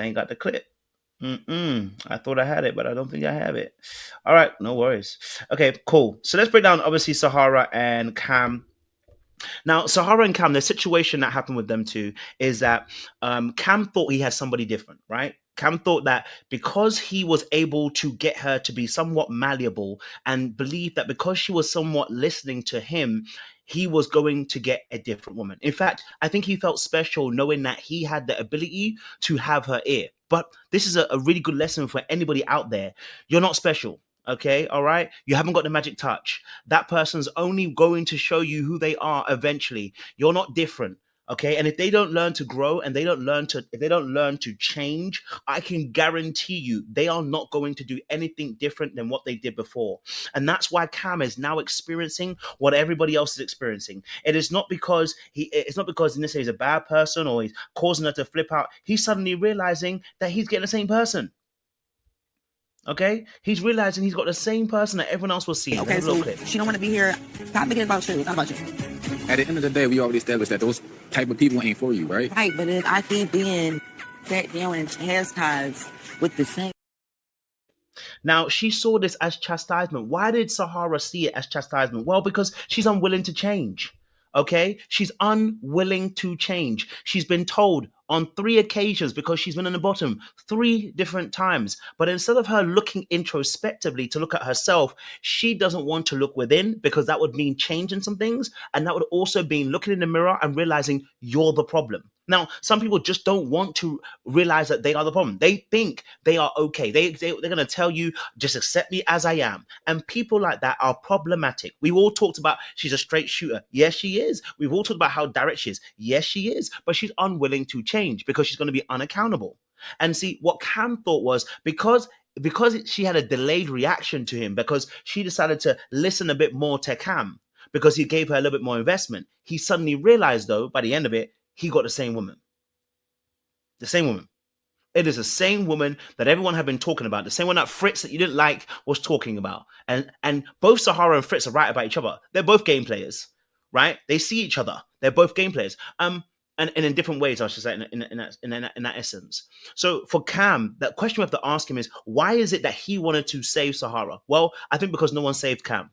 I ain't got the clip. I thought I had it, but I don't think I have it. All right, no worries. Okay, cool. So let's break down obviously Sahara and Cam. Now, Sahara and Cam, the situation that happened with them two is that Cam thought he had somebody different, right? Cam thought that because he was able to get her to be somewhat malleable and believed that because she was somewhat listening to him, he was going to get a different woman. In fact, I think he felt special knowing that he had the ability to have her ear. But this is a really good lesson for anybody out there. You're not special. Okay, all right. You haven't got the magic touch. That person's only going to show you who they are eventually. You're not different. Okay. And if they don't learn to grow and if they don't learn to change, I can guarantee you they are not going to do anything different than what they did before. And that's why Cam is now experiencing what everybody else is experiencing. It's not because necessarily he's a bad person or he's causing her to flip out. He's suddenly realizing that he's getting the same person. Okay, he's realizing he's got the same person that everyone else was seeing. Let's Okay, have a little so clip. she don't want to be here. Stop making it about you. It's not about you. At the end of the day, we already established that those type of people ain't for you, right? Right, but if I keep being sat down and chastised with the same. Now, she saw this as chastisement. Why did Sahara see it as chastisement? Well, because she's unwilling to change. Okay? She's unwilling to change. She's been told on 3 occasions because she's been on the bottom 3 different times. But instead of her looking introspectively to look at herself, she doesn't want to look within because that would mean changing some things. And that would also mean looking in the mirror and realizing you're the problem. Now, some people just don't want to realize that they are the problem. They think they are okay. They're going to tell you, just accept me as I am. And people like that are problematic. We all talked about she's a straight shooter. Yes, she is. We've all talked about how direct she is. Yes, she is. But she's unwilling to change because she's going to be unaccountable. And see, what Cam thought was because she had a delayed reaction to him, because she decided to listen a bit more to Cam, because he gave her a little bit more investment, he suddenly realized, though, by the end of it, he got the same woman. The same woman. It is the same woman that everyone had been talking about. The same one that Fritz that you didn't like was talking about. And both Sahara and Fritz are right about each other. They're both game players, right? They see each other. They're both game players. And in different ways, I should say, in that essence. So for Cam, that question we have to ask him is, why is it that he wanted to save Sahara? Well, I think because no one saved Cam.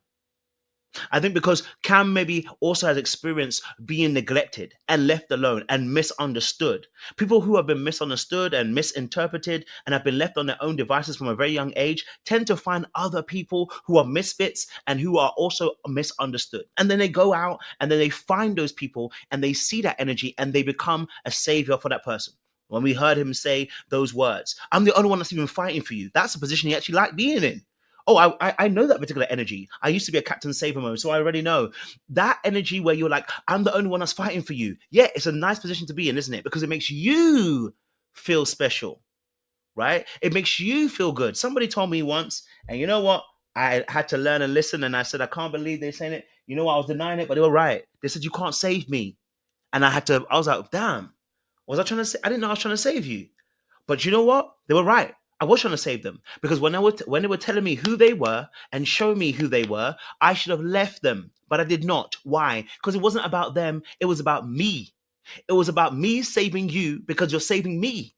I think because Cam maybe also has experienced being neglected and left alone and misunderstood. People who have been misunderstood and misinterpreted and have been left on their own devices from a very young age tend to find other people who are misfits and who are also misunderstood. And then they go out and then they find those people and they see that energy and they become a savior for that person. When we heard him say those words, I'm the only one that's even fighting for you. That's a position he actually liked being in. Oh, I know that particular energy. I used to be a Captain Saver mode, so I already know that energy where you're like, I'm the only one that's fighting for you. Yeah, it's a nice position to be in, isn't it? Because it makes you feel special, right? It makes you feel good. Somebody told me once, and you know what? I had to learn and listen, and I said, I can't believe they're saying it. You know what? I was denying it, but they were right. They said, you can't save me. And I was like, damn, was I trying to say? I didn't know I was trying to save you. But you know what? They were right. I was trying to save them because when they were telling me who they were and showing me who they were, I should have left them, but I did not. Why? Because it wasn't about them. It was about me. It was about me saving you because you're saving me.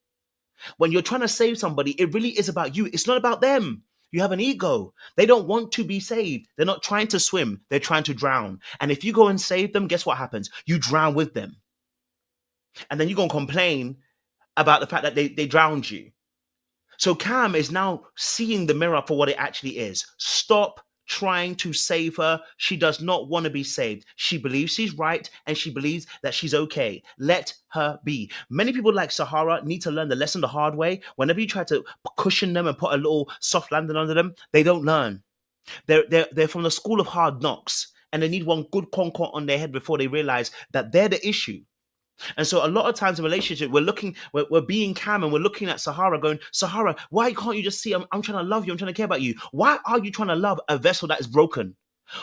When you're trying to save somebody, it really is about you. It's not about them. You have an ego. They don't want to be saved. They're not trying to swim. They're trying to drown. And if you go and save them, guess what happens? You drown with them. And then you're going to complain about the fact that they drowned you. So Cam is now seeing the mirror for what it actually is. Stop trying to save her. She does not want to be saved. She believes she's right and she believes that she's okay. Let her be. Many people like Sahara need to learn the lesson the hard way. Whenever you try to cushion them and put a little soft landing under them, they don't learn. They're from the school of hard knocks and they need one good concord on their head before they realize that they're the issue. And so a lot of times in relationship, we're being Cam and we're looking at Sahara going, Sahara, why can't you just see I'm trying to love you, I'm trying to care about you? Why are you trying to love a vessel that is broken?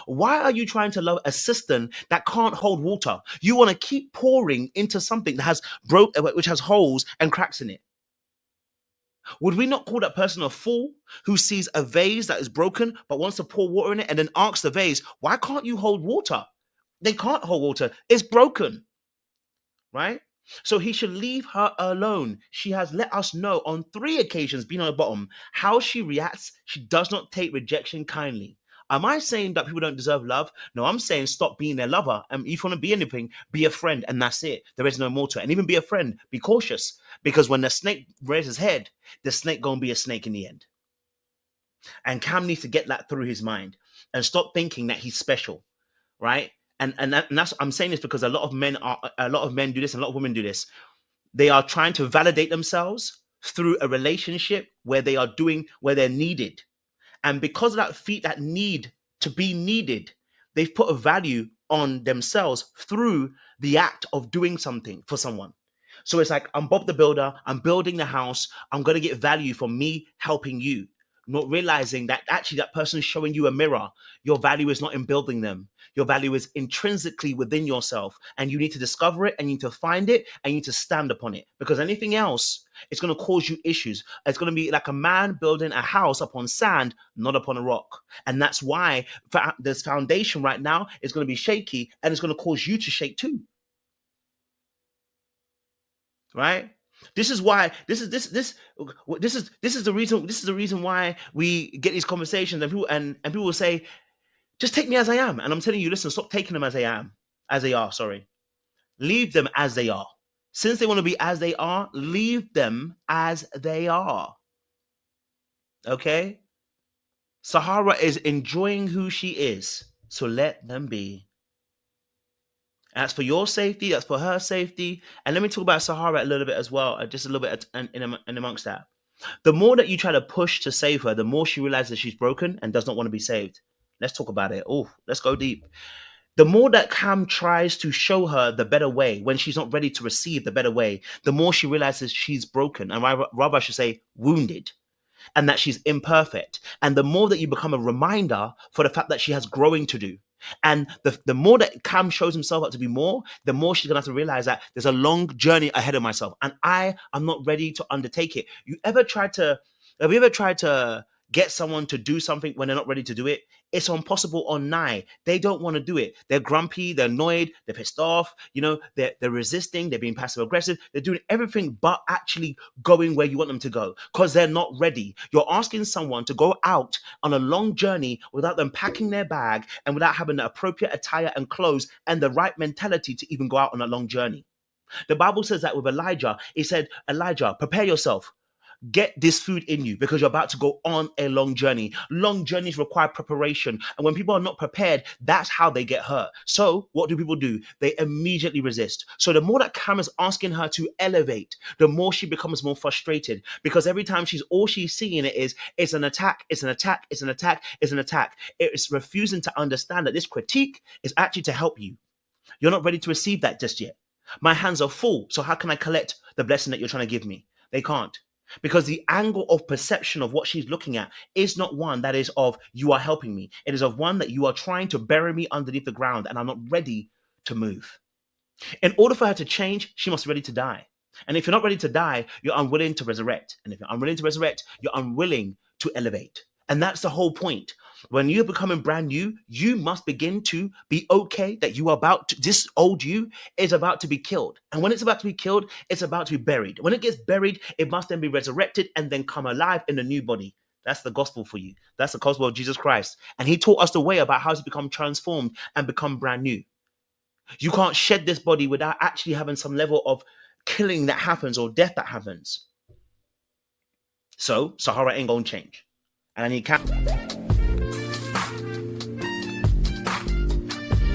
Why are you trying to love a cistern that can't hold water? You want to keep pouring into something that has which has holes and cracks in it. Would we not call that person a fool who sees a vase that is broken but wants to pour water in it and then asks the vase, why can't you hold water? They can't hold water. It's broken. Right? So he should leave her alone. She has let us know on 3 occasions, being on the bottom, how she reacts. She does not take rejection kindly. Am I saying that people don't deserve love? No, I'm saying stop being their lover. And if you want to be anything, be a friend, and that's it. There is no more to it. And even be a friend, be cautious. Because when the snake raises his head, the snake gonna be a snake in the end. And Cam needs to get that through his mind and stop thinking that he's special, right? And that's I'm saying this because a lot of men do this, and a lot of women do this. They are trying to validate themselves through a relationship where they're needed. And because of that need to be needed, they've put a value on themselves through the act of doing something for someone. So it's like, I'm Bob the Builder, I'm building the house, I'm going to get value from me helping you. Not realizing that actually that person's showing you a mirror. Your value is not in building them. Your value is intrinsically within yourself. And you need to discover it, and you need to find it, and you need to stand upon it. Because anything else, it's going to cause you issues. It's going to be like a man building a house upon sand, not upon a rock. And that's why this foundation right now is going to be shaky, and it's going to cause you to shake too. Right? This is why this is the reason why we get these conversations, and people will say, just take me as I am. And I'm telling you, listen, stop taking them as they are, sorry. Leave them as they are. Since they want to be as they are, leave them as they are. Okay? Sahara is enjoying who she is. So let them be. That's for your safety. That's for her safety. And let me talk about Sahara a little bit as well, just a little bit in amongst that. The more that you try to push to save her, the more she realizes she's broken and does not want to be saved. Let's talk about it. Oh, let's go deep. The more that Cam tries to show her the better way when she's not ready to receive the better way, the more she realizes she's broken, and rather I should say wounded, and that she's imperfect. And the more that you become a reminder for the fact that she has growing to do. And the more that Cam shows himself up to be more, the more she's gonna have to realize that there's a long journey ahead of myself, and I am not ready to undertake it. Have you ever tried to get someone to do something when they're not ready to do it? It's impossible on nigh. They don't want to do it. They're grumpy, they're annoyed, they're pissed off, they're resisting, they're being passive aggressive, they're doing everything but actually going where you want them to go because they're not ready. You're asking someone to go out on a long journey without them packing their bag and without having the appropriate attire and clothes and the right mentality to even go out on a long journey. The Bible says that with Elijah, it said, Elijah, prepare yourself. Get this food in you because you're about to go on a long journey. Long journeys require preparation. And when people are not prepared, that's how they get hurt. So what do people do? They immediately resist. So the more that Cam is asking her to elevate, the more she becomes more frustrated because every time she's seeing it is, it's an attack, it's an attack, it's an attack, it's an attack. It's refusing to understand that this critique is actually to help you. You're not ready to receive that just yet. My hands are full. So how can I collect the blessing that you're trying to give me? They can't. Because the angle of perception of what she's looking at is not one that is of you are helping me. It is of one that you are trying to bury me underneath the ground and I'm not ready to move. In order for her to change, she must be ready to die. And if you're not ready to die, you're unwilling to resurrect. And if you're unwilling to resurrect, you're unwilling to elevate. And that's the whole point. When you're becoming brand new, you must begin to be okay that this old you is about to be killed. And when it's about to be killed, it's about to be buried. When it gets buried, it must then be resurrected and then come alive in a new body. That's the gospel for you. That's the gospel of Jesus Christ. And he taught us the way about how to become transformed and become brand new. You can't shed this body without actually having some level of killing that happens or death that happens. So Sahara ain't gonna change. And he can't.